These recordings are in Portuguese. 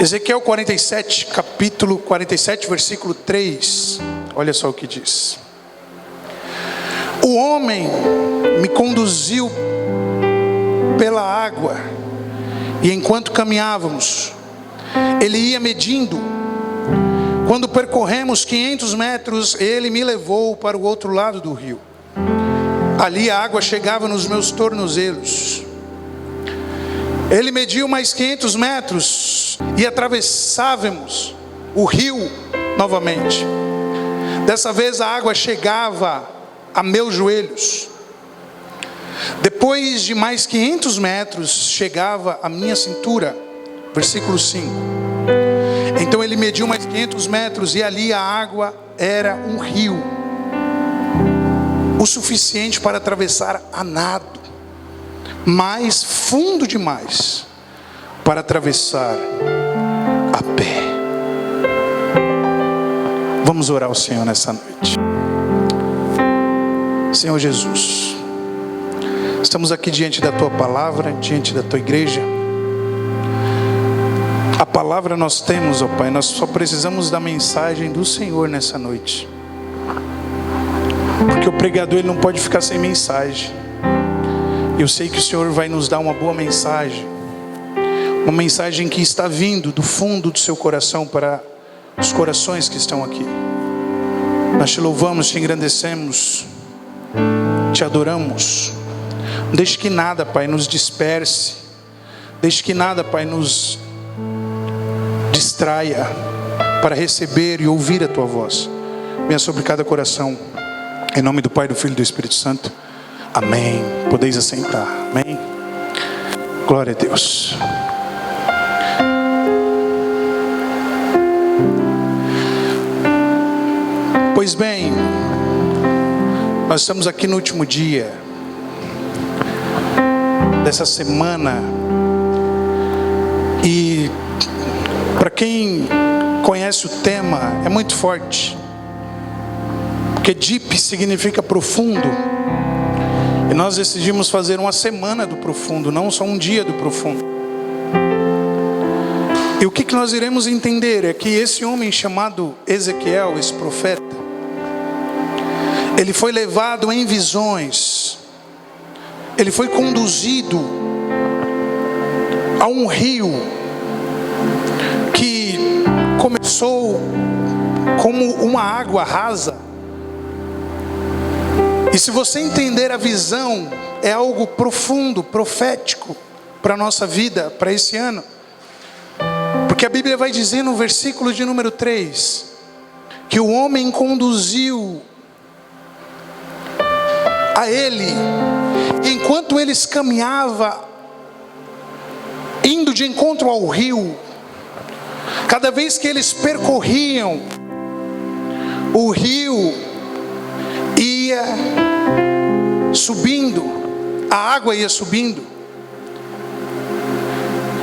Ezequiel 47, capítulo 47, versículo 3. Olha só o que diz. O homem me conduziu pela água, e enquanto caminhávamos, ele ia medindo. Quando percorremos 500 metros, ele me levou para o outro lado do rio. Ali a água chegava nos meus tornozelos. Ele mediu mais 500 metros e atravessávamos o rio novamente. Dessa vez a água chegava a meus joelhos. Depois de mais 500 metros, chegava a minha cintura. Versículo 5. Então ele mediu mais 500 metros e ali a água era um rio, o suficiente para atravessar a nado, mas fundo demais para atravessar a pé. Vamos orar ao Senhor nessa noite. Senhor Jesus, estamos aqui diante da Tua palavra, diante da Tua igreja. A palavra nós temos, ó Pai, nós só precisamos da mensagem do Senhor nessa noite. Porque o pregador ele não pode ficar sem mensagem. Eu sei que o Senhor vai nos dar uma boa mensagem. Uma mensagem que está vindo do fundo do seu coração para os corações que estão aqui. Nós te louvamos, te engrandecemos, te adoramos. Não deixe que nada, Pai, nos disperse. Deixe que nada, Pai, nos distraia para receber e ouvir a Tua voz. Venha sobre cada coração. Em nome do Pai, do Filho e do Espírito Santo. Amém. Podeis assentar. Amém. Glória a Deus. Pois bem, nós estamos aqui no último dia dessa semana. E para quem conhece o tema, é muito forte. Porque deep significa profundo. E nós decidimos fazer uma semana do profundo, não só um dia do profundo. E o que nós iremos entender é que esse homem chamado Ezequiel, esse profeta, ele foi levado em visões. Ele foi conduzido a um rio que começou como uma água rasa. E se você entender a visão, é algo profundo, profético para a nossa vida, para esse ano. Porque a Bíblia vai dizer no versículo de número 3, que o homem conduziu a ele, enquanto eles caminhavam, indo de encontro ao rio, cada vez que eles percorriam o rio, ia subindo, a água ia subindo.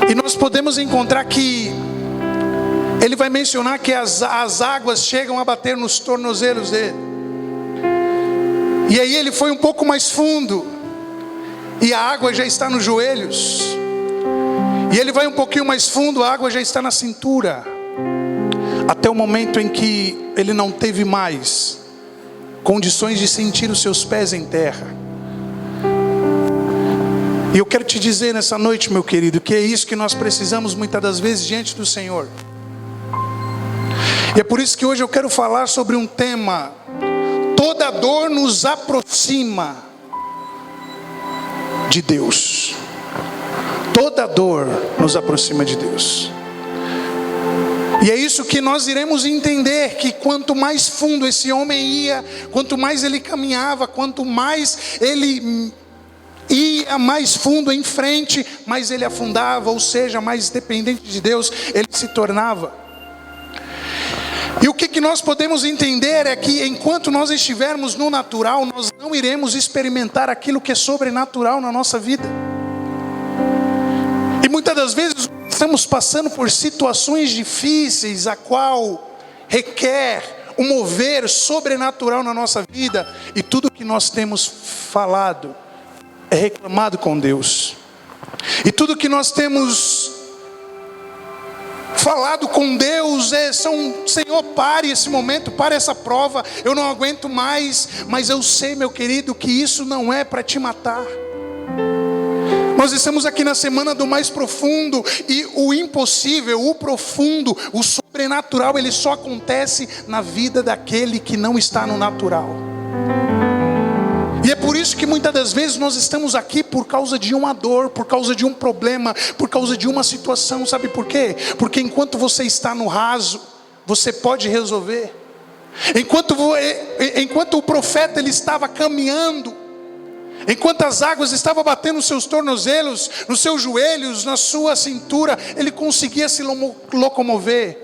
E nós podemos encontrar que ele vai mencionar que as águas chegam a bater nos tornozelos dele. E aí ele foi um pouco mais fundo, e a água já está nos joelhos. E ele vai um pouquinho mais fundo, a água já está na cintura. Até o momento em que ele não teve mais condições de sentir os seus pés em terra. E eu quero te dizer nessa noite, meu querido, que é isso que nós precisamos muitas das vezes diante do Senhor. E é por isso que hoje eu quero falar sobre um tema: toda dor nos aproxima de Deus. Toda dor nos aproxima de Deus. E é isso que nós iremos entender, que quanto mais fundo esse homem ia, quanto mais ele caminhava, quanto mais ele ia mais fundo em frente, mais ele afundava, ou seja, mais dependente de Deus ele se tornava. E o que nós podemos entender é que enquanto nós estivermos no natural, nós não iremos experimentar aquilo que é sobrenatural na nossa vida. E muitas das vezes estamos passando por situações difíceis, a qual requer um mover sobrenatural na nossa vida, e tudo que nós temos falado é reclamado com Deus, e tudo que nós temos falado com Deus, Senhor, pare esse momento, pare essa prova, eu não aguento mais. Mas eu sei, meu querido, que isso não é para te matar. Nós estamos aqui na semana do mais profundo, e o impossível, o profundo, o sobrenatural, ele só acontece na vida daquele que não está no natural. E é por isso que muitas das vezes nós estamos aqui por causa de uma dor, por causa de um problema, por causa de uma situação. Sabe por quê? Porque enquanto você está no raso, você pode resolver. Enquanto o profeta ele estava caminhando, enquanto as águas estavam batendo nos seus tornozelos, nos seus joelhos, na sua cintura, ele conseguia se locomover.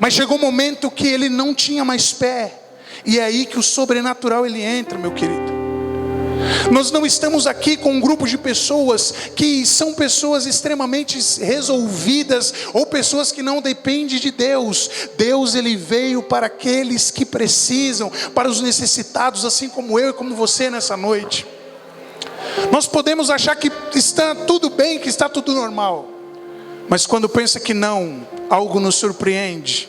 Mas chegou um momento que ele não tinha mais pé. E é aí que o sobrenatural ele entra, meu querido. Nós não estamos aqui com um grupo de pessoas que são pessoas extremamente resolvidas, ou pessoas que não dependem de Deus. Deus ele veio para aqueles que precisam, para os necessitados, assim como eu e como você nessa noite. Nós podemos achar que está tudo bem, que está tudo normal, mas quando pensa que não, algo nos surpreende.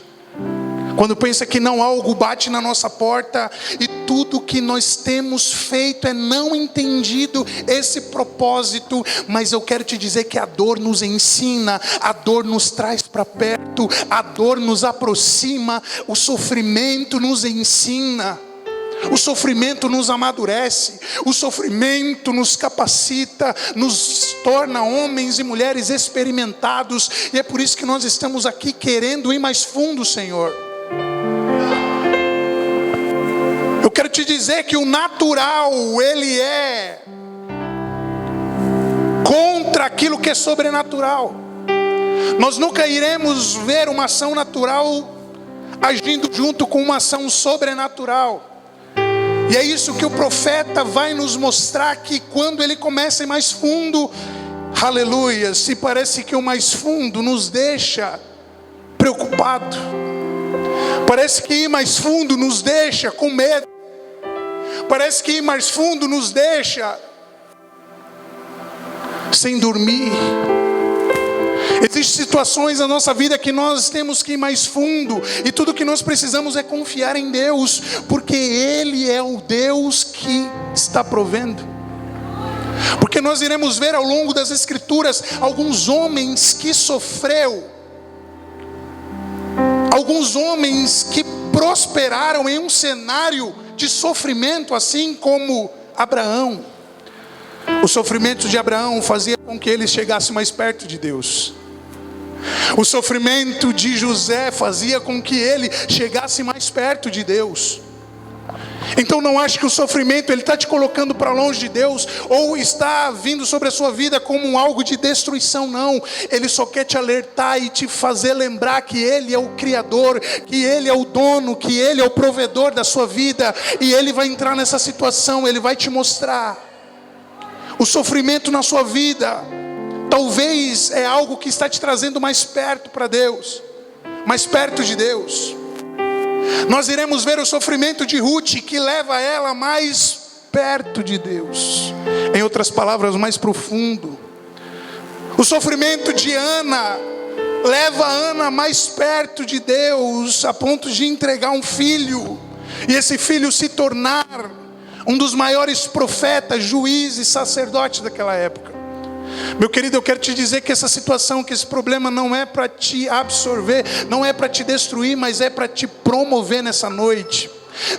Quando pensa que não, algo bate na nossa porta, e tudo que nós temos feito é não entendido esse propósito. Mas eu quero te dizer que a dor nos ensina, a dor nos traz para perto, a dor nos aproxima, o sofrimento nos ensina. O sofrimento nos amadurece, o sofrimento nos capacita, nos torna homens e mulheres experimentados. E é por isso que nós estamos aqui querendo ir mais fundo, Senhor. Eu quero te dizer que o natural, ele é contra aquilo que é sobrenatural. Nós nunca iremos ver uma ação natural agindo junto com uma ação sobrenatural. E é isso que o profeta vai nos mostrar, que quando ele começa em mais fundo, aleluia, se parece que o mais fundo nos deixa preocupado. Parece que ir mais fundo nos deixa com medo. Parece que ir mais fundo nos deixa sem dormir. Existem situações na nossa vida que nós temos que ir mais fundo, e tudo que nós precisamos é confiar em Deus, porque Ele é o Deus que está provendo. Porque nós iremos ver ao longo das Escrituras alguns homens que sofreram, alguns homens que prosperaram em um cenário de sofrimento, assim como Abraão. O sofrimento de Abraão fazia com que ele chegasse mais perto de Deus. O sofrimento de José fazia com que ele chegasse mais perto de Deus. Então não ache que o sofrimento ele está te colocando para longe de Deus, ou está vindo sobre a sua vida como algo de destruição. Não, Ele só quer te alertar e te fazer lembrar que Ele é o Criador, que Ele é o dono, que Ele é o provedor da sua vida. E Ele vai entrar nessa situação, Ele vai te mostrar. O sofrimento na sua vida talvez é algo que está te trazendo mais perto para Deus, mais perto de Deus. Nós iremos ver o sofrimento de Ruth, que leva ela mais perto de Deus. Em outras palavras, mais profundo. O sofrimento de Ana leva Ana mais perto de Deus, a ponto de entregar um filho, e esse filho se tornar um dos maiores profetas, juízes, sacerdotes daquela época. Meu querido, eu quero te dizer que essa situação, que esse problema não é para te absorver, não é para te destruir, mas é para te promover nessa noite.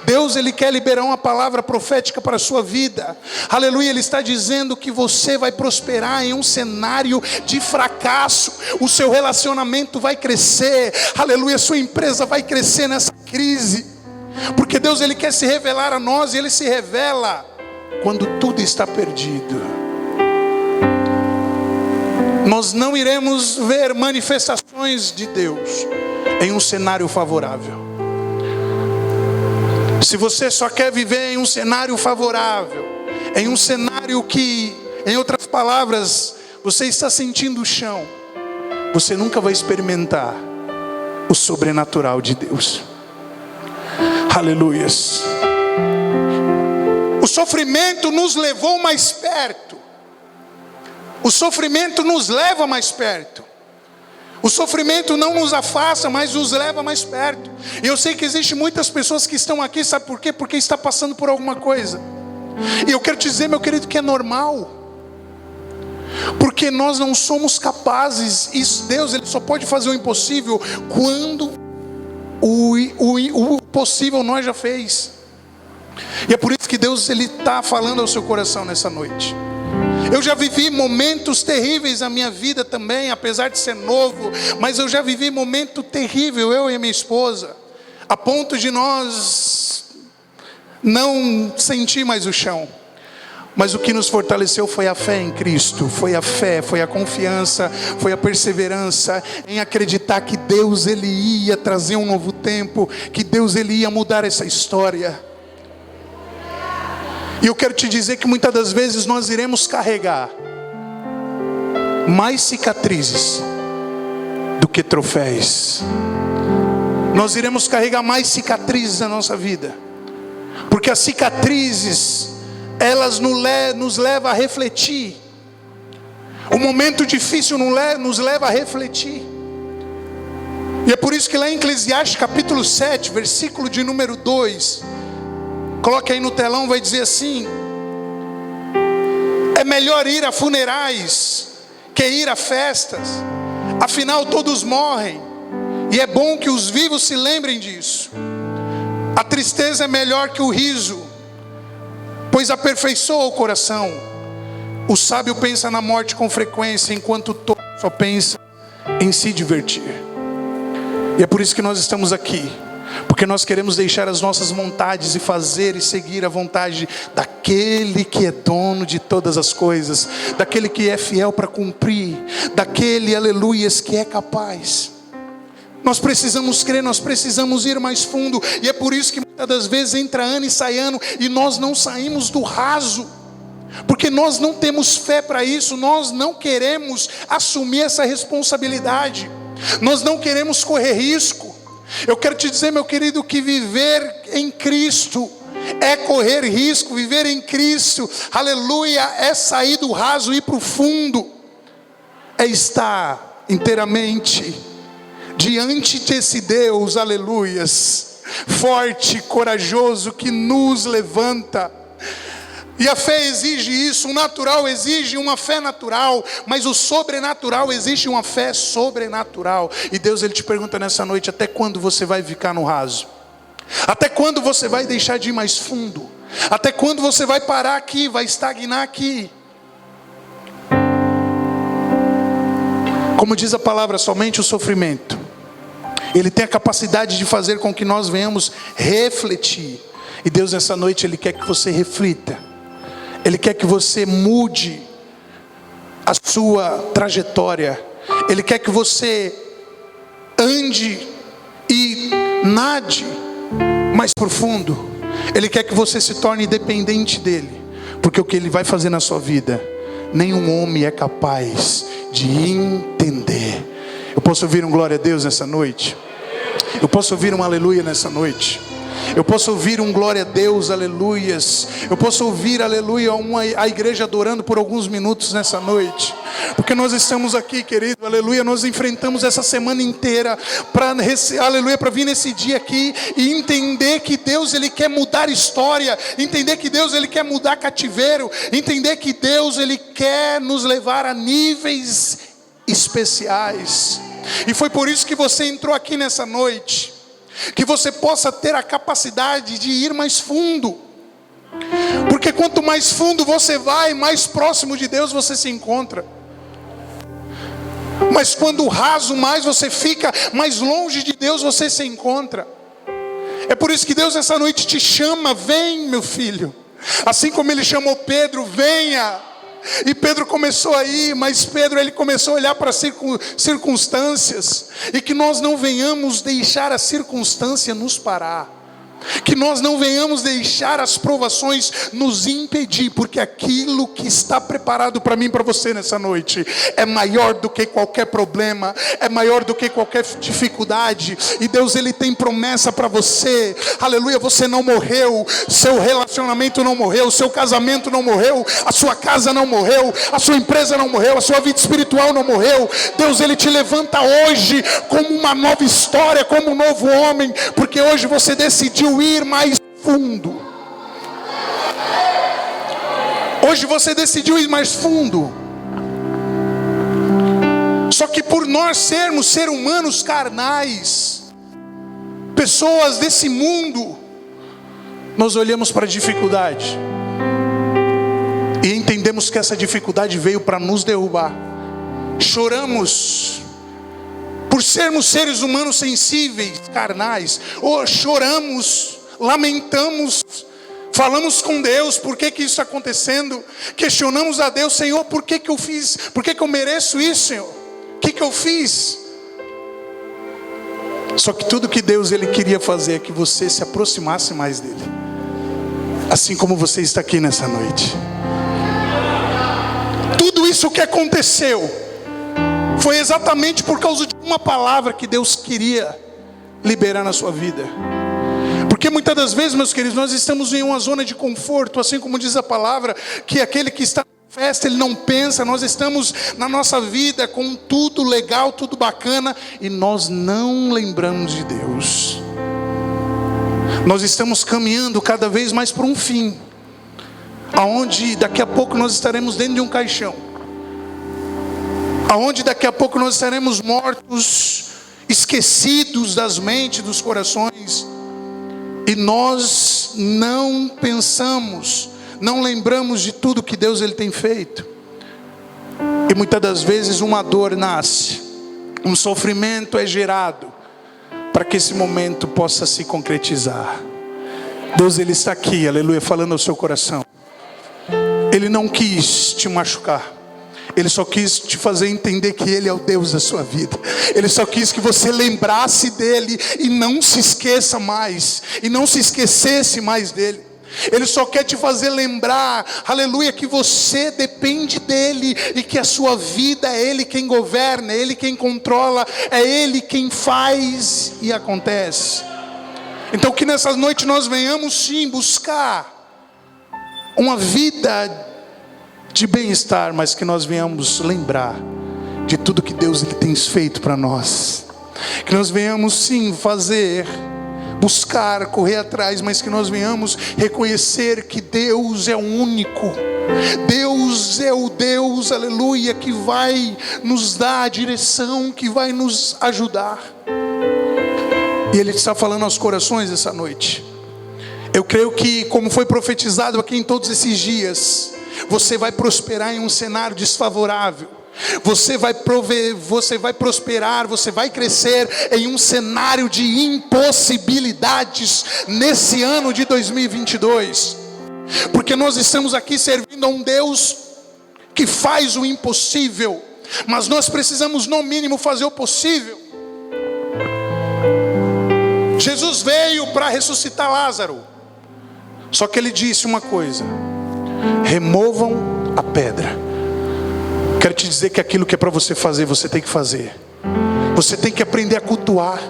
Deus, Ele quer liberar uma palavra profética para a sua vida. Aleluia, Ele está dizendo que você vai prosperar em um cenário de fracasso. O seu relacionamento vai crescer. Aleluia, sua empresa vai crescer nessa crise. Porque Deus, Ele quer se revelar a nós, e Ele se revela quando tudo está perdido. Nós não iremos ver manifestações de Deus em um cenário favorável. Se você só quer viver em um cenário favorável, em um cenário que, em outras palavras, você está sentindo o chão, você nunca vai experimentar o sobrenatural de Deus. Aleluias. O sofrimento nos levou mais perto. O sofrimento nos leva mais perto. O sofrimento não nos afasta, mas nos leva mais perto. E eu sei que existem muitas pessoas que estão aqui, sabe por quê? Porque está passando por alguma coisa. E eu quero te dizer, meu querido, que é normal. Porque nós não somos capazes. Isso, Deus, Ele só pode fazer o impossível quando o possível nós já fez. E é por isso que Deus, Ele está falando ao seu coração nessa noite. Eu já vivi momentos terríveis na minha vida também, apesar de ser novo, mas eu já vivi momento terrível, eu e minha esposa, a ponto de nós não sentir mais o chão. Mas o que nos fortaleceu foi a fé em Cristo, foi a fé, foi a confiança, foi a perseverança em acreditar que Deus, Ele ia trazer um novo tempo, que Deus, Ele ia mudar essa história. E eu quero te dizer que muitas das vezes nós iremos carregar mais cicatrizes do que troféus. Nós iremos carregar mais cicatrizes na nossa vida, porque as cicatrizes, elas nos levam a refletir. O momento difícil nos leva a refletir. E é por isso que lá em Eclesiastes capítulo 7, versículo de número 2, coloque aí no telão, vai dizer assim: é melhor ir a funerais que ir a festas, afinal todos morrem, e é bom que os vivos se lembrem disso. A tristeza é melhor que o riso, pois aperfeiçoa o coração. O sábio pensa na morte com frequência, enquanto o tolo só pensa em se divertir. E é por isso que nós estamos aqui, porque nós queremos deixar as nossas vontades e fazer e seguir a vontade daquele que é dono de todas as coisas, daquele que é fiel para cumprir, daquele, aleluias, que é capaz. Nós precisamos crer, nós precisamos ir mais fundo. E é por isso que muitas das vezes entra ano e sai ano, e nós não saímos do raso, porque nós não temos fé para isso. Nós não queremos assumir essa responsabilidade, nós não queremos correr risco. Eu quero te dizer, meu querido, que viver em Cristo é correr risco. Viver em Cristo, aleluia, é sair do raso e ir para o fundo, é estar inteiramente diante desse Deus, aleluias, forte, corajoso, que nos levanta. E a fé exige isso. O natural exige uma fé natural, mas o sobrenatural exige uma fé sobrenatural. E Deus, Ele te pergunta nessa noite: até quando você vai ficar no raso? Até quando você vai deixar de ir mais fundo? Até quando você vai parar aqui, vai estagnar aqui? Como diz a palavra, somente o sofrimento, ele tem a capacidade de fazer com que nós venhamos refletir. E Deus, nessa noite, Ele quer que você reflita. Ele quer que você mude a sua trajetória. Ele quer que você ande e nade mais profundo. Ele quer que você se torne dependente dEle, porque o que Ele vai fazer na sua vida, nenhum homem é capaz de entender. Eu posso ouvir um glória a Deus nessa noite? Eu posso ouvir um aleluia nessa noite? Eu posso ouvir um glória a Deus, aleluias. Eu posso ouvir, aleluia, a igreja adorando por alguns minutos nessa noite. Porque nós estamos aqui, querido, aleluia. Nós enfrentamos essa semana inteira para, aleluia, para vir nesse dia aqui e entender que Deus, Ele quer mudar história. Entender que Deus, Ele quer mudar cativeiro. Entender que Deus, Ele quer nos levar a níveis especiais. E foi por isso que você entrou aqui nessa noite, que você possa ter a capacidade de ir mais fundo, porque quanto mais fundo você vai, mais próximo de Deus você se encontra. Mas quando raso mais você fica, mais longe de Deus você se encontra. É por isso que Deus essa noite te chama: vem, meu filho. Assim como Ele chamou Pedro: venha. E Pedro começou a ir, mas Pedro, ele começou a olhar para as circunstâncias. E que nós não venhamos deixar a circunstância nos parar. Que nós não venhamos deixar as provações nos impedir, porque aquilo que está preparado para mim e para você nessa noite é maior do que qualquer problema, é maior do que qualquer dificuldade. E Deus, Ele tem promessa para você. Aleluia, você não morreu, seu relacionamento não morreu, seu casamento não morreu, a sua casa não morreu, a sua empresa não morreu, a sua vida espiritual não morreu. Deus, Ele te levanta hoje como uma nova história, como um novo homem, porque hoje você decidiu ir mais fundo. Hoje você decidiu ir mais fundo. Só que por nós sermos seres humanos carnais, pessoas desse mundo, nós olhamos para a dificuldade e entendemos que essa dificuldade veio para nos derrubar. Choramos por sermos seres humanos sensíveis, carnais, ou choramos, lamentamos, falamos com Deus, por que isso está acontecendo? Questionamos a Deus, Senhor, por que eu fiz? Por que eu mereço isso, Senhor? O que eu fiz? Só que tudo que Deus Ele queria fazer é que você se aproximasse mais dEle, assim como você está aqui nessa noite. Tudo isso que aconteceu foi exatamente por causa de uma palavra que Deus queria liberar na sua vida. Porque muitas das vezes, meus queridos, nós estamos em uma zona de conforto, assim como diz a palavra, que aquele que está na festa, ele não pensa. Nós estamos na nossa vida com tudo legal, tudo bacana, e nós não lembramos de Deus. Nós estamos caminhando cada vez mais para um fim, aonde daqui a pouco nós estaremos dentro de um caixão, aonde daqui a pouco nós estaremos mortos, esquecidos das mentes, dos corações, e nós não pensamos, não lembramos de tudo que Deus Ele tem feito. E muitas das vezes uma dor nasce, um sofrimento é gerado, para que esse momento possa se concretizar. Deus Ele está aqui, aleluia, falando ao seu coração. Ele não quis te machucar, Ele só quis te fazer entender que Ele é o Deus da sua vida. Ele só quis que você lembrasse dEle e não se esqueça mais, e não se esquecesse mais dEle. Ele só quer te fazer lembrar, aleluia, que você depende dEle, e que a sua vida é Ele quem governa, é Ele quem controla, é Ele quem faz e acontece. Então que nessa noite nós venhamos sim buscar uma vida de bem-estar, mas que nós venhamos lembrar de tudo que Deus Ele tem feito para nós. Que nós venhamos sim fazer, buscar, correr atrás, mas que nós venhamos reconhecer que Deus é o único. Deus é o Deus, aleluia, que vai nos dar a direção, que vai nos ajudar. E Ele está falando aos corações essa noite. Eu creio que, como foi profetizado aqui em todos esses dias, você vai prosperar em um cenário desfavorável. Você vai prosperar, você vai crescer em um cenário de impossibilidades nesse ano de 2022. Porque nós estamos aqui servindo a um Deus que faz o impossível, mas nós precisamos no mínimo fazer o possível. Jesus veio para ressuscitar Lázaro, só que Ele disse uma coisa: removam a pedra. Quero te dizer que aquilo que é para você fazer, você tem que fazer. Você tem que aprender a cultuar.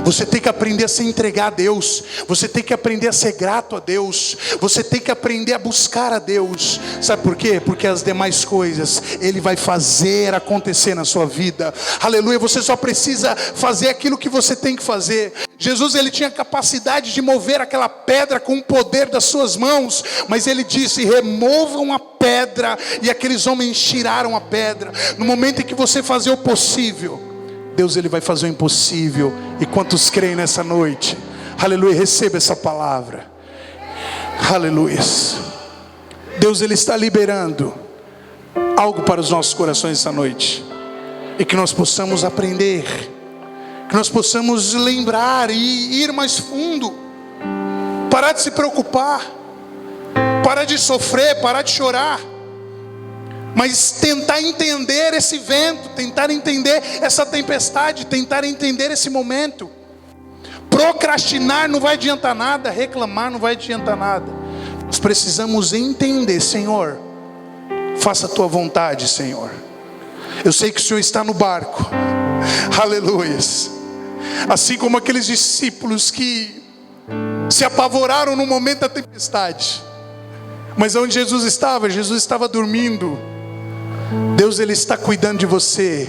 Você tem que aprender a se entregar a Deus. Você tem que aprender a ser grato a Deus. Você tem que aprender a buscar a Deus. Sabe por quê? Porque as demais coisas Ele vai fazer acontecer na sua vida. Aleluia, você só precisa fazer aquilo que você tem que fazer. Jesus, Ele tinha capacidade de mover aquela pedra com o poder das suas mãos, mas Ele disse: removam a pedra. E aqueles homens tiraram a pedra. No momento em que você fazer o possível, Deus Ele vai fazer o impossível. E quantos creem nessa noite? Aleluia, receba essa palavra. Aleluia. Deus Ele está liberando algo para os nossos corações essa noite, e que nós possamos aprender, que nós possamos lembrar e ir mais fundo. Parar de se preocupar, parar de sofrer, parar de chorar, mas tentar entender esse vento, tentar entender essa tempestade, tentar entender esse momento. Procrastinar não vai adiantar nada, reclamar não vai adiantar nada. Nós precisamos entender, Senhor, faça a tua vontade, Senhor. Eu sei que o Senhor está no barco, aleluias. Assim como aqueles discípulos que se apavoraram no momento da tempestade, mas onde Jesus estava dormindo. Deus, Ele está cuidando de você.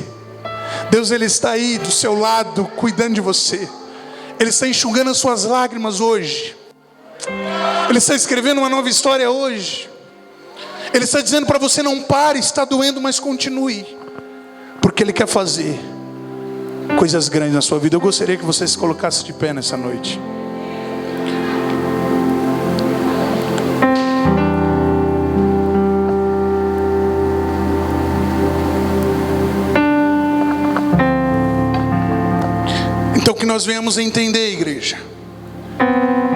Deus, Ele está aí do seu lado, cuidando de você. Ele está enxugando as suas lágrimas hoje. Ele está escrevendo uma nova história hoje. Ele está dizendo para você: não pare, está doendo, mas continue. Porque Ele quer fazer coisas grandes na sua vida. Eu gostaria que você se colocasse de pé nessa noite. Então que nós venhamos a entender, igreja,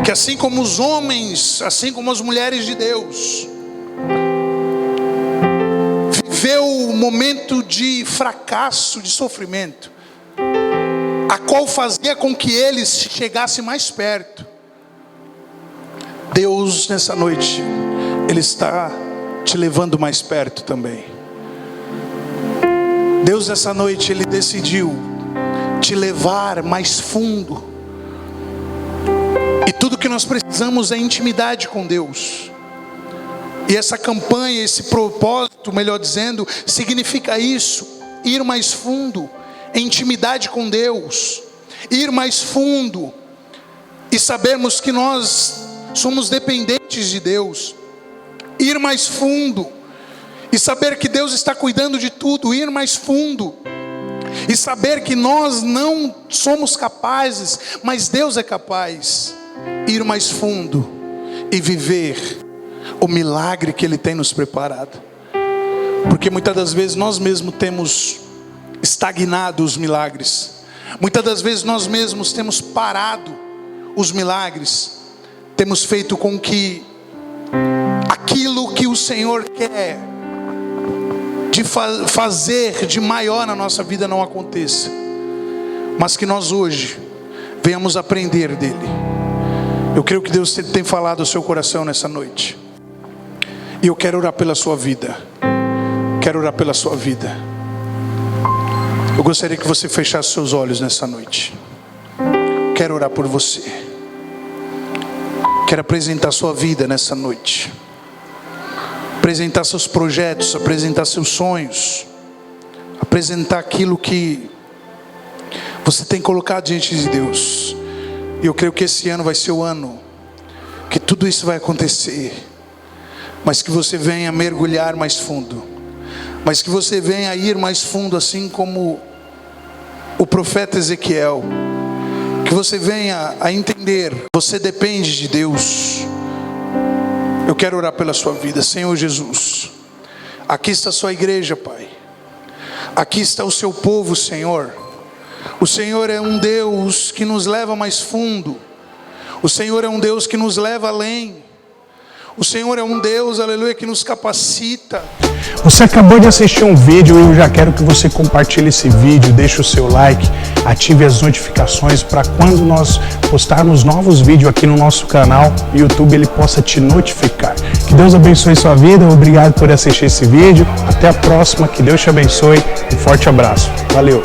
que assim como os homens, assim como as mulheres de Deus, viveu um momento de fracasso, de sofrimento, a qual fazia com que eles chegassem mais perto. Deus, nessa noite, Ele está te levando mais perto também. Deus, nessa noite, Ele decidiu te levar mais fundo. E tudo que nós precisamos é intimidade com Deus. E essa campanha, esse propósito, melhor dizendo, significa isso: ir mais fundo em intimidade com Deus, ir mais fundo e sabermos que nós somos dependentes de Deus, ir mais fundo e saber que Deus está cuidando de tudo, ir mais fundo e saber que nós não somos capazes, mas Deus é capaz. Ir mais fundo e viver o milagre que Ele tem nos preparado. Porque muitas das vezes nós mesmos temos estagnado os milagres. Muitas das vezes nós mesmos temos parado os milagres. Temos feito com que aquilo que o Senhor quer de fazer de maior na nossa vida não aconteça. Mas que nós hoje venhamos aprender dele. Eu creio que Deus tem falado ao seu coração nessa noite. E eu quero orar pela sua vida. Quero orar pela sua vida. Eu gostaria que você fechasse seus olhos nessa noite. Quero orar por você. Quero apresentar sua vida nessa noite. Apresentar seus projetos, apresentar seus sonhos, apresentar aquilo que você tem colocado diante de Deus. E eu creio que esse ano vai ser o ano que tudo isso vai acontecer. Mas que você venha mergulhar mais fundo, mas que você venha ir mais fundo, assim como o profeta Ezequiel. Que você venha a entender, você depende de Deus. Eu quero orar pela sua vida. Senhor Jesus, aqui está a sua igreja, Pai. Aqui está o seu povo, Senhor. O Senhor é um Deus que nos leva mais fundo. O Senhor é um Deus que nos leva além. O Senhor é um Deus, aleluia, que nos capacita. Você acabou de assistir um vídeo e eu já quero que você compartilhe esse vídeo, deixe o seu like, ative as notificações para quando nós postarmos novos vídeos aqui no nosso canal, o YouTube ele possa te notificar. Que Deus abençoe sua vida, obrigado por assistir esse vídeo, até a próxima, que Deus te abençoe, um forte abraço, valeu!